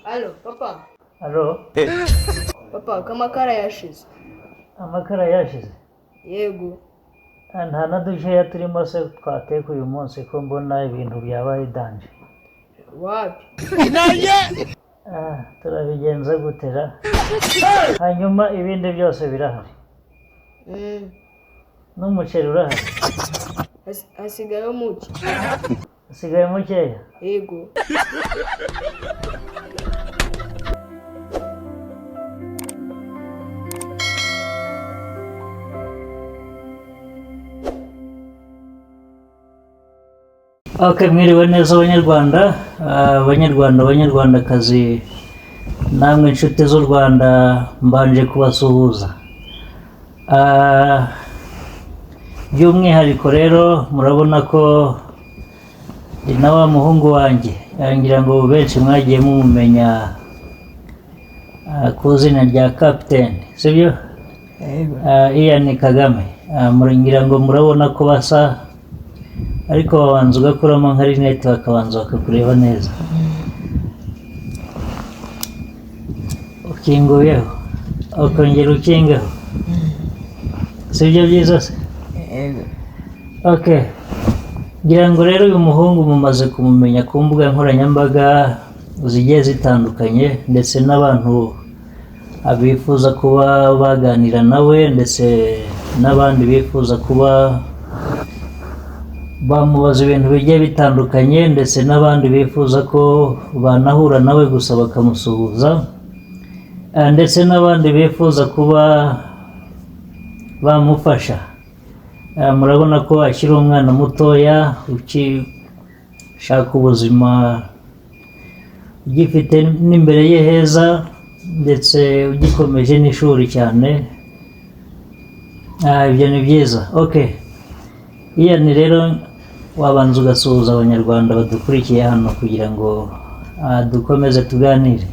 Alo, papa. Alo, Papa, ko amakara yashize. amakara yashize. Yego. Nta na dukeya turimo se twateka uyu munsi ko mbona ibintu byabaye danje. Wapi? Turabigenza gutera. Hanyuma ibindi byose birahari. N'umuceri urahari. Hasigayeho muke. Hasigaye mukeya. Yego. Mwiriwe neza abanyarwanda, abanyarwandakazi, namwe inshuti z'u Rwanda mbanje kubasuhuza. By'umwihariko rero murabona ko ni na wa muhungu wanjye, ngira ngo benshi mwagiye mumumenya ku izina rya Captain, sibyo? Ian Kagame. Ngira ngo murabona ko basa, ariko babanza ugakuramo nka rinete bakabanza bakakureba neza. Ukinguyeho ukongera ukingaho, sibyo byiza se? Ngira ngo rero uyu muhungu mumaze kumumenya ku mbuga nkoranyambaga zigiye zitandukanye, ndetse n'abantu abifuza kuba baganira nawe, ndetse n'abandi bifuza kuba bamubaza ibintu bigiye bitandukanye, ndetse n'abandi bifuza ko banahura nawe gusa bakamusuhuza, ndetse n'abandi bifuza kuba bamufasha. Murabona ko akiri umwana mutoya ukishaka ubuzima, ugifite n'imbere ye heza, ndetse ugikomeje n'ishuri cyane. Ibyo ni byiza. Ian rero wabanza ugasuhuza abanyarwanda badukurikiye hano kugira ngo dukomeze tuganire.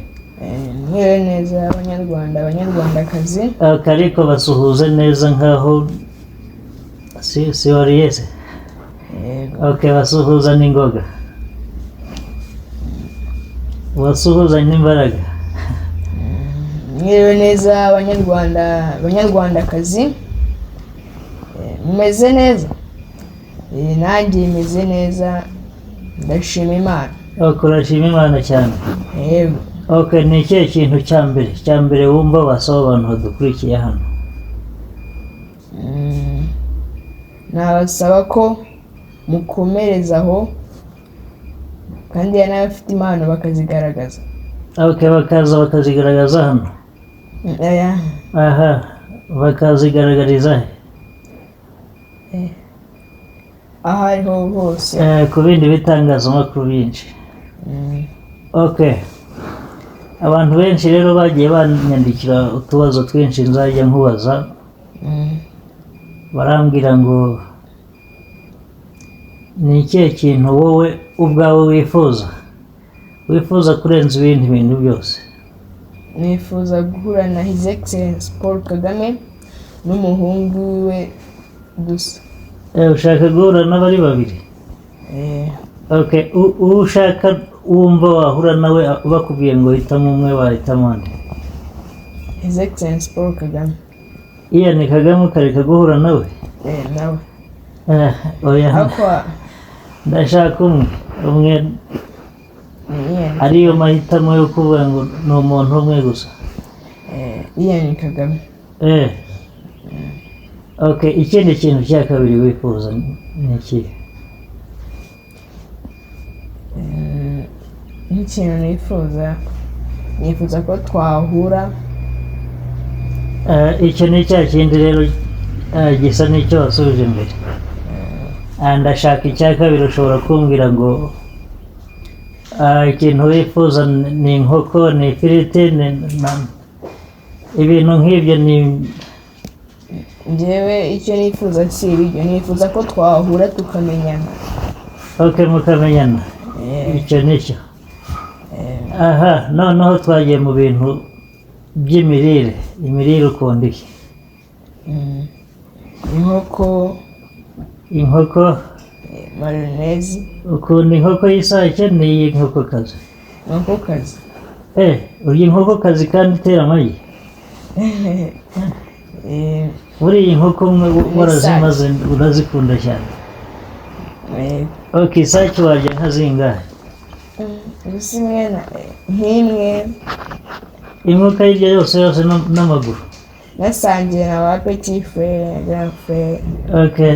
Mwiriwe neza abanyarwandakazi. Ariko basuhuze neza nkaho si wariye se? Basuhuza n'ingoga, basuhuza n'imbaraga. Mwiriwe neza abanyarwandakazi. Mumeze neza? Nanjye meze neza, ndashima Imana. Urashima Imana cyane? Yego. Ni ikihe kintu cya mbere wumva wasaba abantu badukurikiye hano? Nabasaba ko mukomerezaho, kandi n'abafite impano bakazigaragaza. Bakaza bakazigaragaza hano? Bakazigaragariza he? Aho ariho hose. Ku bindi bitangazamakuru byinshi. Abantu benshi rero bagiye banyandikira utubazo twinshi nzajya nkubaza. Barambwira ngo ni ikihe kintu wowe ubwawe wifuza kurenza ibindi bintu byose? Nifuza guhura na His Excellence Paul Kagame n'umuhungu we gusa. Ushaka guhura n'abari babiri? Uwo ushaka wumva wahura nawe bakubwiye ngo hitamo umwe, wahitamo nde? His Excellence Paul Kagame. Ian Kagame ukareka guhura nawe? Nawe. Ndashaka umwe ariyo mahitamo yo kuvuga ngo ni umuntu umwe gusa. Ian Kagame. Ikindi kintu cya kabiri wifuza ni ikihe? Nk'ikintu nifuza ko twahura. Icyo ni cya kindi rero gisa n'icyo wasubije mbere. Ndashaka icya kabiri. Ushobora kumbwira ngo ikintu wifuza ni inkoko, ni ifiriti, ibintu nk'ibyo. Njyewe icyo nifuza si ibiryo, nifuza ko twahura tukamenyana. Mukamenyana? Icyo nicyo. Noneho twagiye mu bintu by'imirire. Imirire ukunda iki? Inkoko. Mayonnaise. Ukunda inkoko y'isake n'iy'inkokokazi? Inkokokazi. urya inkokokazi kandi itera amagi? Buriya inkoko warazimaze urazikunda cyane. Okay, isake warya nka zingahe? Gusa nk'imwe. Imwe ukayirya yose n'amaguru? Nasangiye na ba petit frère, grand frère. Okay.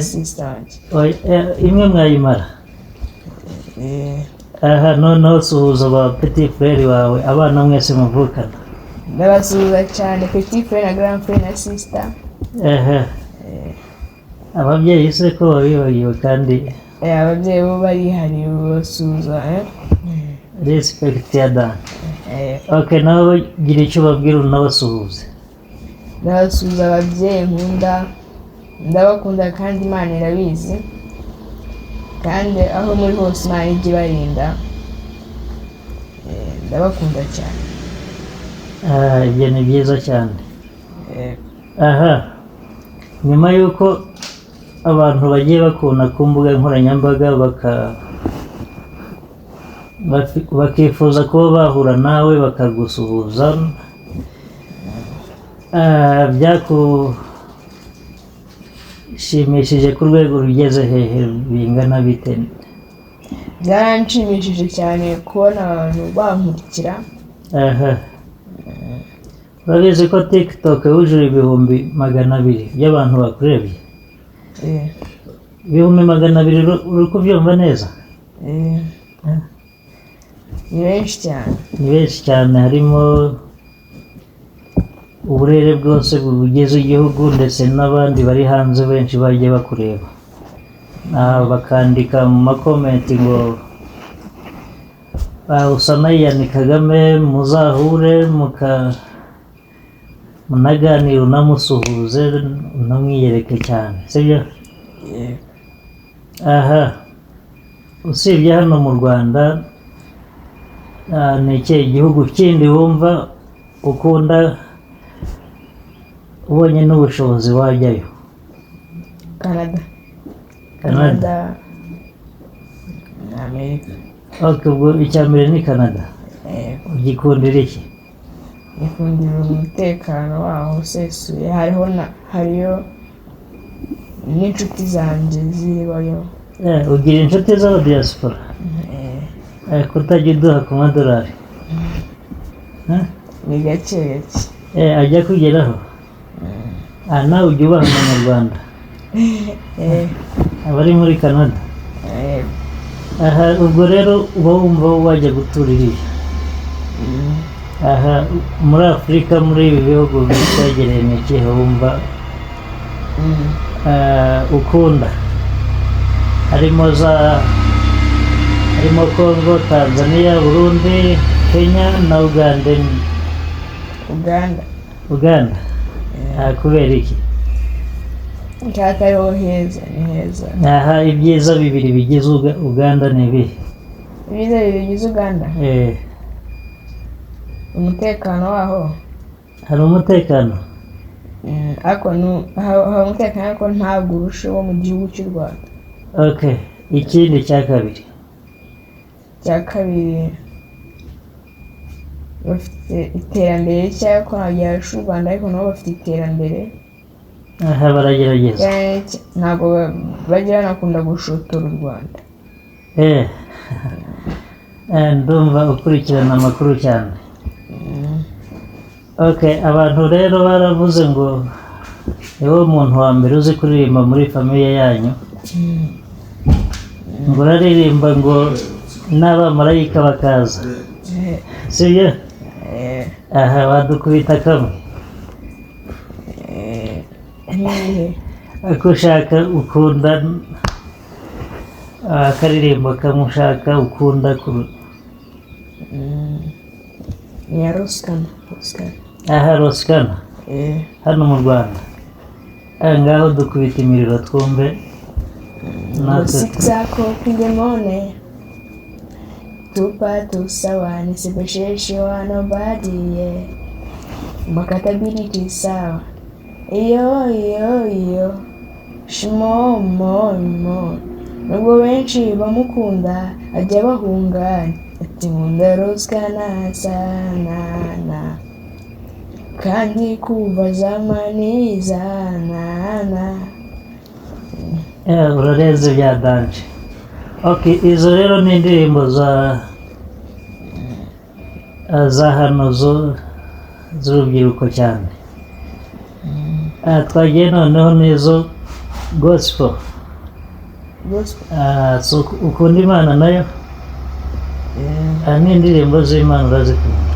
Imwe mwayimara? Aha, noneho suhuza ba petit frère wawe, abana mwese muvukana. Ndabasuhuza cyane petit frère na grand frère na sister. Ababyeyi se ko babibagiwe kandi? Ababyeyi bo barihariye basuhuza. Respect ya Dan. Okay, nawe gira icyo babwira unabasuhuze. Ndabasuhuza ababyeyi nkunda, ndabakunda kandi Imana irabizi, kandi aho muri hose Imana ijya ibarinda. Ndabakunda cyane. Ibyo ni byiza cyane. Aha, nyuma y'uko abantu bagiye bakunda ku mbuga nkoranyambaga bakifuza kuba bahura nawe bakagusuhuza, byakushimishije ku rwego rugeze hehe, bingana bite? Byaranshimishije cyane kubona abantu bankurikira. Urabizi ko TikTok yujuje ibihumbi 200 by'abantu bakurebye? Ibihumbi 200, uri kubyumva neza? Ni benshi cyane. Ni benshi cyane, harimo uburere bwose bugize igihugu ndetse n'abandi bari hanze benshi bagiye bakureba. Bakandika mu makomenti ngo usa na Ian Kagame, muzahure munaganire unamusuhuze unamwiyereke cyane, sibyo? Aha, usibye hano mu Rwanda, ni ikihe gihugu kindi wumva ukunda ubonye n'ubushobozi wajyayo? Canada. Na Amerika. Okay, ubwo icyambere ni Canada. Ugikundira iki? Nikundira umutekano waho usesuye, hariyo n'inshuti zanjye ziribayo. Ugira inshuti z'aba diaspora? Kutajya uduha ku madolari? Ni gake gake. Ajya kugeraho? Nawe ujya ubaha Abanyarwanda? Abari muri Canada? Aha, ubwo rero uba wumva wajya gutura iriya? Aha, muri Afurika, muri ibi bihugu bitwegereye, ni ikihe wumva ukunda? Harimo Congo, Tanzania, Burundi, Kenya na Uganda. Uganda? Kubera iki? Nshaka ariho heza, ni heza. Aha, ibyiza bibiri bigize Uganda ni ibihe? Ibyiza bibiri bigize Uganda? Umutekano waho. Hari umutekano? Hari umutekano, ariko ntabwo urusha uwo mu gihugu cy'u Rwanda. Okay, ikindi cya kabiri? Cya kabiri, bafite iterambere, cyangwa ko ntabwo yarusha u Rwanda, ariko nabo bafite iterambere. Aha, baragerageza. Ntabwo bajya banakunda gushotora u Rwanda. Ndumva ukurikirana amakuru cyane. Okay, abantu rero baravuze ngo niwo muntu wa mbere uzi kuririmba muri famiye yanyu. Ngo uraririmba ngo n'abamarayika bakaza, sibyo? Aha, wadukubita kamwe? Ako ushaka ukunda, akaririmbo kamwe ushaka ukunda ni ya Roskana. Aha, Roskana? Hano mu Rwanda? Ngaho dukubita imiriro twumve. 6 o'clock in the morning, tupa tusawa, nisipesheshiwa nobody, yeah. Makatability sawa, iyo shimo, nubwo benshi bamukunda ajya bahunga, ati nkunda ruswa sana kandi kuva zamani sana. Urarenze bya danje. Okay, izo rero ni indirimbo za hano z'urubyiruko cyane. Twagiye noneho n'izo gospel. So ukunda Imana nayo? Ni indirimbo z'Imana urazikunda?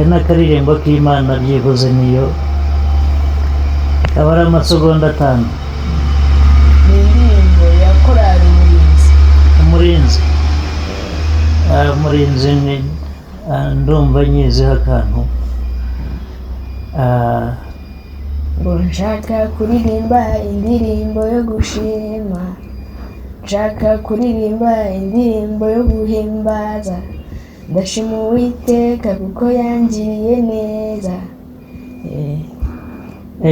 N'akaririmbo k'Imana byibuze niyo kaba ari amasegonda 5. Ni indirimbo ya korali Umurinzi. Umurinzi ni ndumva nyiziho akantu. ngo nshaka kuririmba indirimbo yo gushima, nshaka kuririmba indirimbo yo guhimbaza, ndashima Uwiteka kuko yangiriye neza.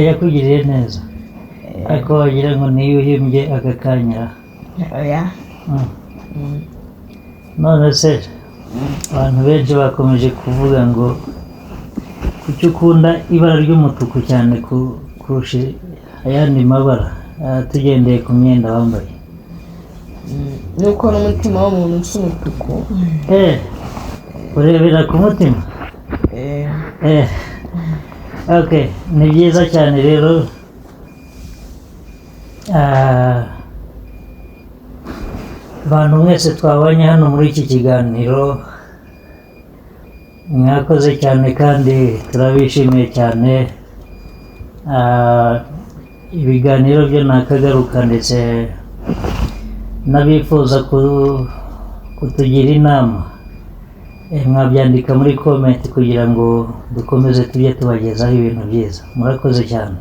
Yakugiriye neza, ariko wagira ngo niyo uhimbye aka kanya. Oya. None se abantu benshi bakomeje kuvuga ngo kuki ukunda ibara ry'umutuku cyane kurusha ayandi mabara, tugendeye ku myenda wambaye? Nuko n'umutima w'umuntu usa umutuku. Urebera ku mutima? Okay, ni byiza cyane rero. Abantu mwese twabanye hano muri iki kiganiro mwakoze cyane kandi turabishimiye cyane. Ibiganiro byo nakagaruka, ndetse n'abifuza kutugira inama mwabyandika muri comment kugira ngo dukomeze tujye tubagezaho ibintu byiza. Murakoze cyane.